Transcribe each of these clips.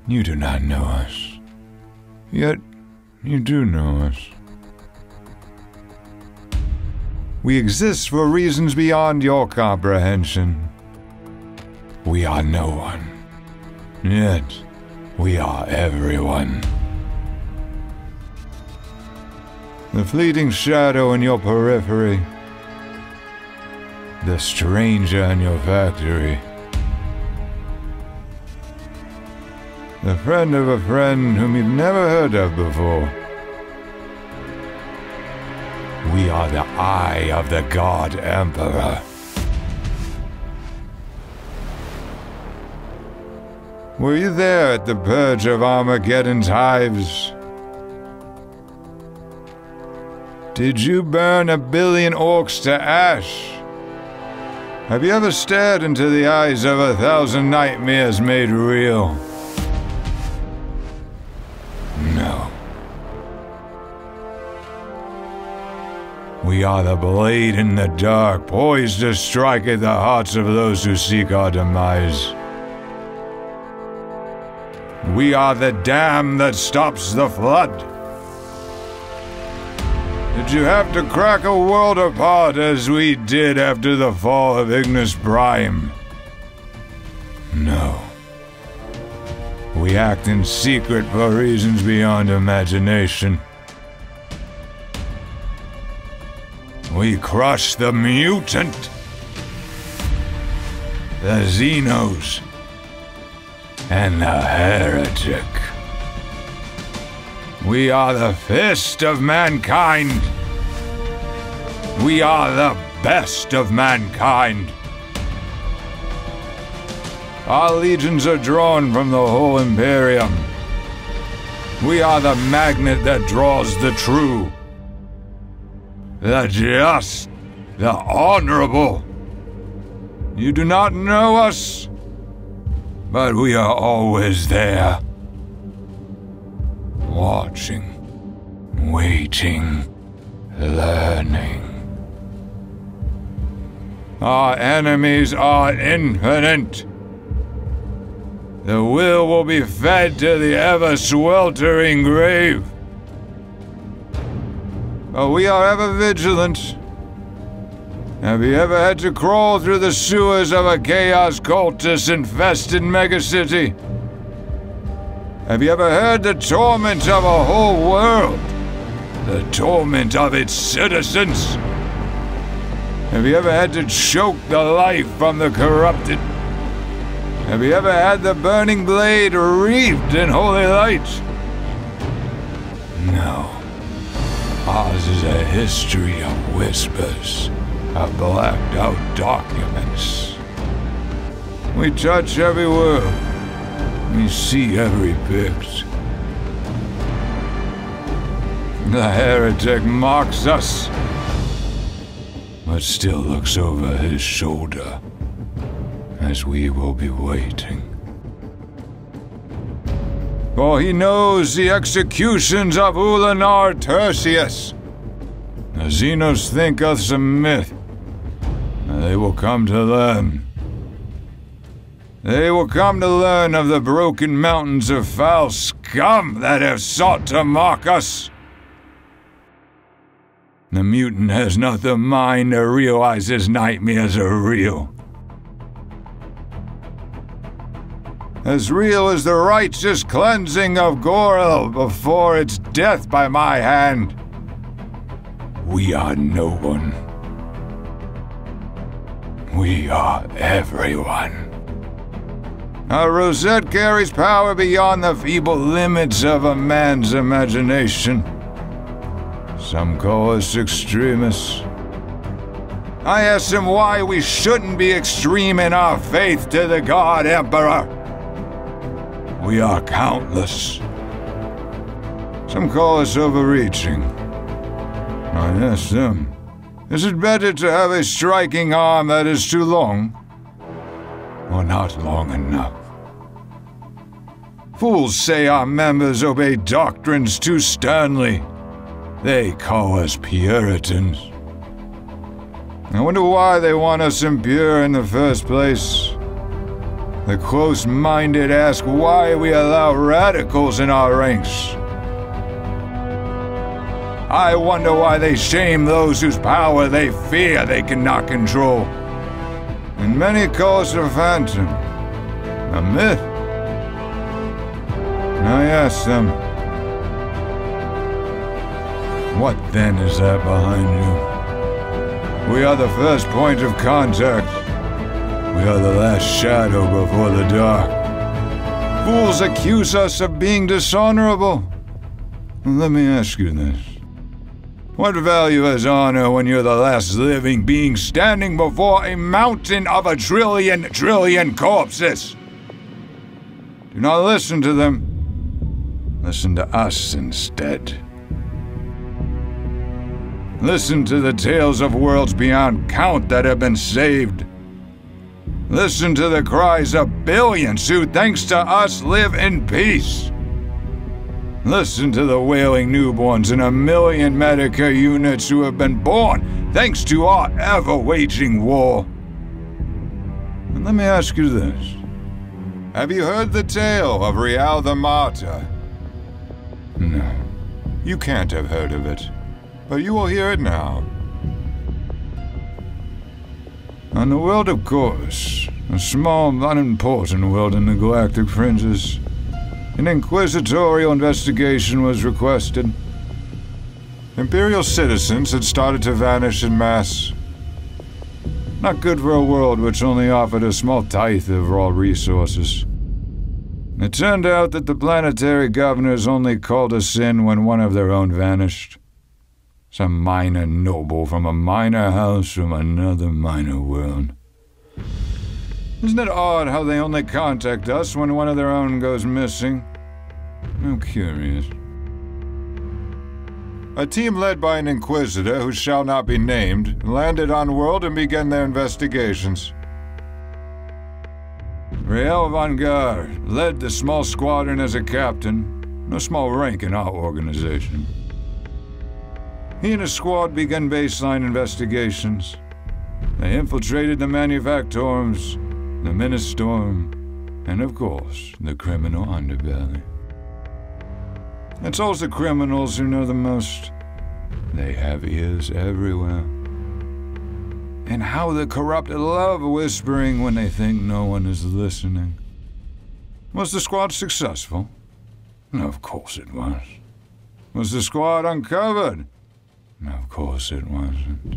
You do not know us. Yet, you do know us. We exist for reasons beyond your comprehension. We are no one. Yet, we are everyone. The fleeting shadow in your periphery. The stranger in your factory. The friend of a friend whom you've never heard of before. We are the eye of the God Emperor. Were you there at the purge of Armageddon's hives? Did you burn 1 billion orcs to ash? Have you ever stared into the eyes of 1,000 nightmares made real? No. We are the blade in the dark, poised to strike at the hearts of those who seek our demise. We are the dam that stops the flood. Did you have to crack a world apart as we did after the fall of Ignis Prime? No. We act in secret for reasons beyond imagination. We crush the mutant, the Xenos, and the heretic. We are the fist of mankind. We are the best of mankind. Our legions are drawn from the whole Imperium. We are the magnet that draws the true, the just, the honorable. You do not know us, but we are always there. Watching, waiting, learning. Our enemies are infinite. The will be fed to the ever-sweltering grave. But we are ever vigilant. Have you ever had to crawl through the sewers of a chaos cultist-infested megacity? Have you ever heard the torment of a whole world? The torment of its citizens? Have you ever had to choke the life from the corrupted? Have you ever had the burning blade wreathed in holy light? No. Ours is a history of whispers, of blacked-out documents. We touch every word. We see every pict. The heretic mocks us, but still looks over his shoulder, as we will be waiting. For he knows the executions of Ulanar Tertius. The Xenos think us a myth, and they will come to learn. They will come to learn of the broken mountains of foul scum that have sought to mock us. The mutant has not the mind to realize his nightmares are real. As real as the righteous cleansing of Gorel before its death by my hand. We are no one. We are everyone. Our rosette carries power beyond the feeble limits of a man's imagination. Some call us extremists. I asked them why we shouldn't be extreme in our faith to the God Emperor. We are countless. Some call us overreaching. I asked them, is it better to have a striking arm that is too long, or not long enough? Fools say our members obey doctrines too sternly. They call us Puritans. I wonder why they want us impure in the first place. The close-minded ask why we allow radicals in our ranks. I wonder why they shame those whose power they fear they cannot control. And many call it a phantom, a myth. And I ask them, what then is that behind you? We are the first point of contact. We are the last shadow before the dark. Fools accuse us of being dishonorable. Let me ask you this. What value has honor when you're the last living being standing before a mountain of a trillion corpses? Do not listen to them. Listen to us instead. Listen to the tales of worlds beyond count that have been saved. Listen to the cries of billions who, thanks to us, live in peace. Listen to the wailing newborns in 1 million Medicare units who have been born thanks to our ever-waging war. And let me ask you this. Have you heard the tale of Real the Martyr? No, you can't have heard of it, but you will hear it now. On the world of Chorus, a small, unimportant world in the galactic fringes, an inquisitorial investigation was requested. Imperial citizens had started to vanish en masse. Not good for a world which only offered a small tithe of raw resources. It turned out that the planetary governors only called us in when one of their own vanished. Some minor noble from a minor house from another minor world. Isn't it odd how they only contact us when one of their own goes missing? I'm curious. A team led by an Inquisitor who shall not be named landed on world and began their investigations. Rael Vanguard led the small squadron as a captain, no small rank in our organization. He and his squad began baseline investigations. They infiltrated the manufactorums, the Ministorm, and of course, the criminal underbelly. It's always the criminals who know the most. They have ears everywhere. And how the corrupted love whispering when they think no one is listening. Was the squad successful? Of course it was. Was the squad uncovered? Of course it wasn't.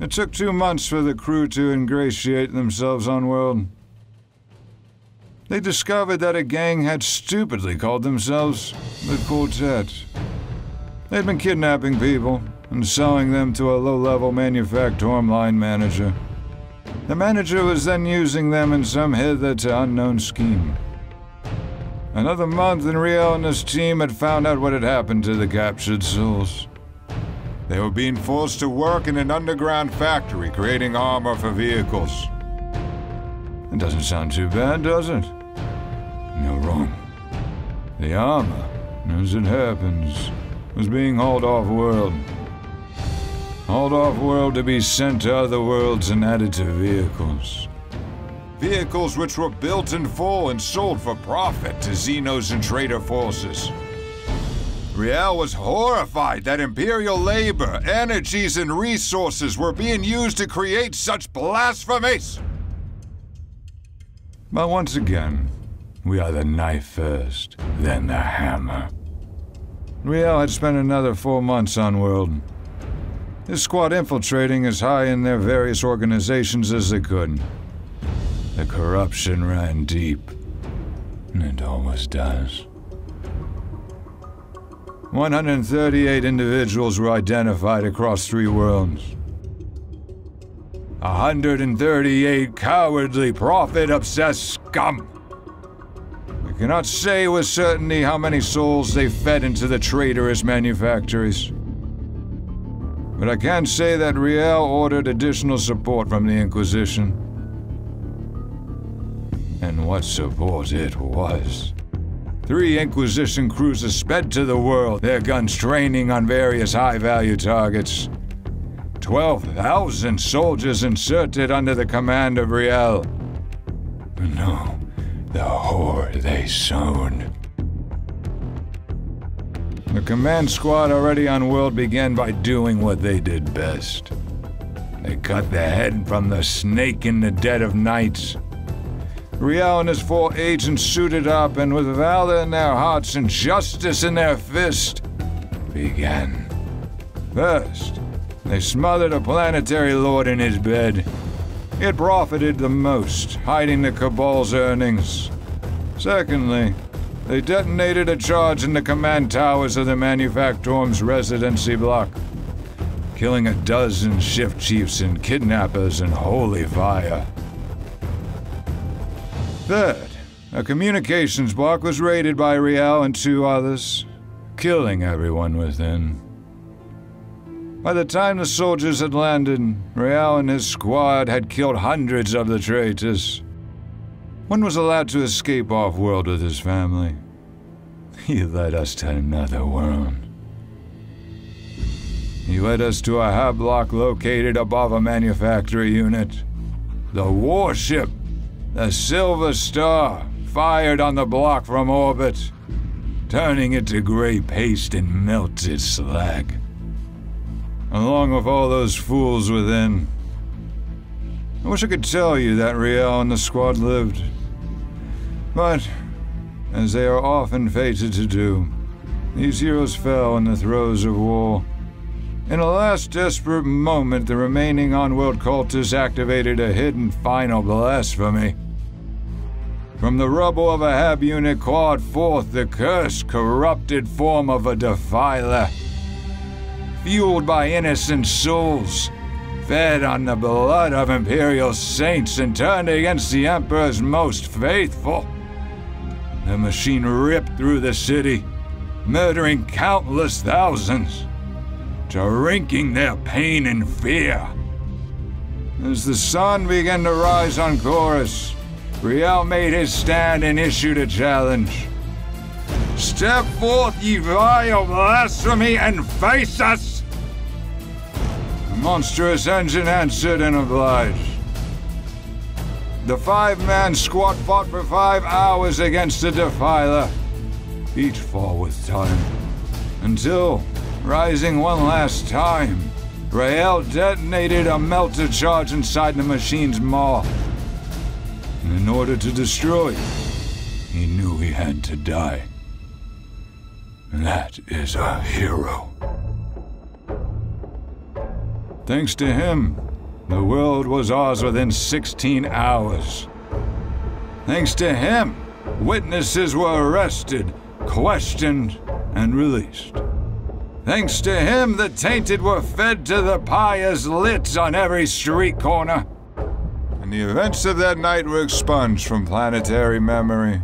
It took 2 months for the crew to ingratiate themselves on world. They discovered that a gang had stupidly called themselves the Quartet. They'd been kidnapping people and selling them to a low-level manufactorum line manager. The manager was then using them in some hitherto unknown scheme. Another month and Riel and his team had found out what had happened to the captured souls. They were being forced to work in an underground factory creating armor for vehicles. It doesn't sound too bad, does it? No, wrong. The armor, as it happens, was being hauled off-world. Hauled off-world to be sent to other worlds and added to vehicles. Vehicles which were built in full and sold for profit to Xenos and traitor forces. Riel was horrified that Imperial labor, energies, and resources were being used to create such blasphemies. But once again, we are the knife first, then the hammer. Riel had spent another 4 months on world. His squad infiltrating as high in their various organizations as they could. The corruption ran deep, and it always does. 138 individuals were identified across 3 worlds. 138 cowardly, profit-obsessed scum. We cannot say with certainty how many souls they fed into the traitorous manufactories. But I can say that Riel ordered additional support from the Inquisition. And what support it was. 3 Inquisition cruisers sped to the world, their guns training on various high-value targets. 12,000 soldiers inserted under the command of Riel. No, the horror they sown. The command squad already on world began by doing what they did best. They cut the head from the snake in the dead of night. Riel and his 4 agents suited up and with valor in their hearts and justice in their fist, began. First, they smothered a planetary lord in his bed. He had profited the most, hiding the Cabal's earnings. Secondly, they detonated a charge in the command towers of the Manufactorum's residency block, killing a dozen shift chiefs and kidnappers in holy fire. Third, a communications block was raided by Riel and 2 others, killing everyone within. By the time the soldiers had landed, Riel and his squad had killed hundreds of the traitors. One was allowed to escape off-world with his family. He led us to another world. He led us to a hub block located above a manufactory unit. The warship, the Silver Star, fired on the block from orbit, turning it to gray paste and melted slag. Along with all those fools within. I wish I could tell you that Riel and the squad lived. But, as they are often fated to do, these heroes fell in the throes of war. In a last desperate moment, the remaining on-world cultists activated a hidden final blasphemy. From the rubble of a hab unit clawed forth the cursed, corrupted form of a defiler. Fueled by innocent souls, fed on the blood of Imperial saints and turned against the Emperor's most faithful. The machine ripped through the city, murdering countless thousands, drinking their pain and fear. As the sun began to rise on Chorus, Riel made his stand and issued a challenge. Step forth, ye vile blasphemy, and face us! The monstrous engine answered and obliged. The 5-man squad fought for 5 hours against the Defiler, each fought with time, until, rising one last time, Riel detonated a melter charge inside the machine's maw. And in order to destroy it, he knew he had to die. That is a hero. Thanks to him, the world was ours within 16 hours. Thanks to him, witnesses were arrested, questioned, and released. Thanks to him, the tainted were fed to the pious lit on every street corner. And the events of that night were expunged from planetary memory.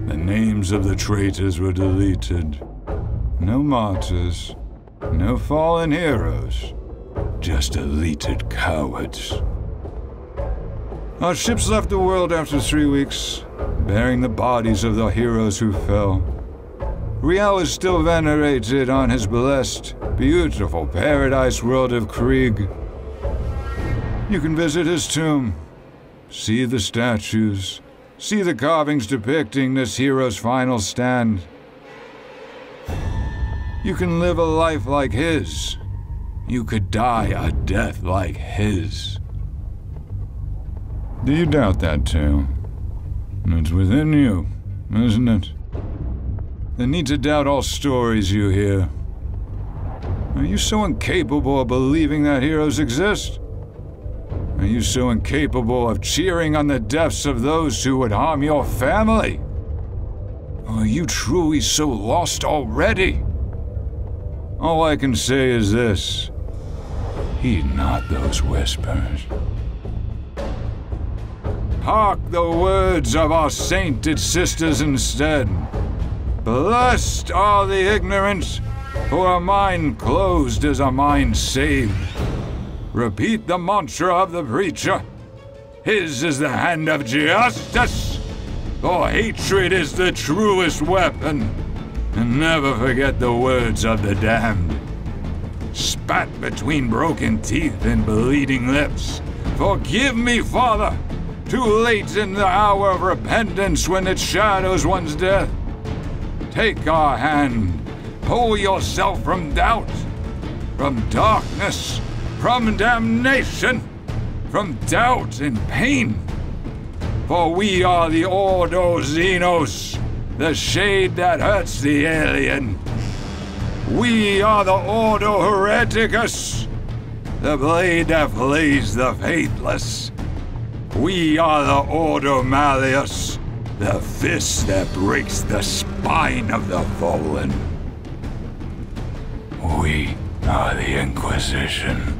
The names of the traitors were deleted. No martyrs, no fallen heroes, just deleted cowards. Our ships left the world after 3 weeks, bearing the bodies of the heroes who fell. Riel is still venerated on his blessed, beautiful paradise world of Krieg. You can visit his tomb, see the statues, see the carvings depicting this hero's final stand. You can live a life like his. You could die a death like his. Do you doubt that too? It's within you, isn't it? The need to doubt all stories you hear. Are you so incapable of believing that heroes exist? Are you so incapable of cheering on the deaths of those who would harm your family? Or are you truly so lost already? All I can say is this: heed not those whispers. Hark the words of our sainted sisters instead. Blessed are the ignorant, for a mind closed is a mind saved. Repeat the mantra of the preacher. His is the hand of justice, for hatred is the truest weapon. And never forget the words of the damned. Spat between broken teeth and bleeding lips. Forgive me, Father, Too late in the hour of repentance when it shadows one's death. Take our hand, pull yourself from doubt, from darkness, from damnation, from doubt and pain. For we are the Ordo Xenos, the shade that hurts the alien. We are the Ordo Hereticus, the blade that flays the faithless. We are the Ordo Malleus, the fist that breaks the spine of the fallen. We are the Inquisition.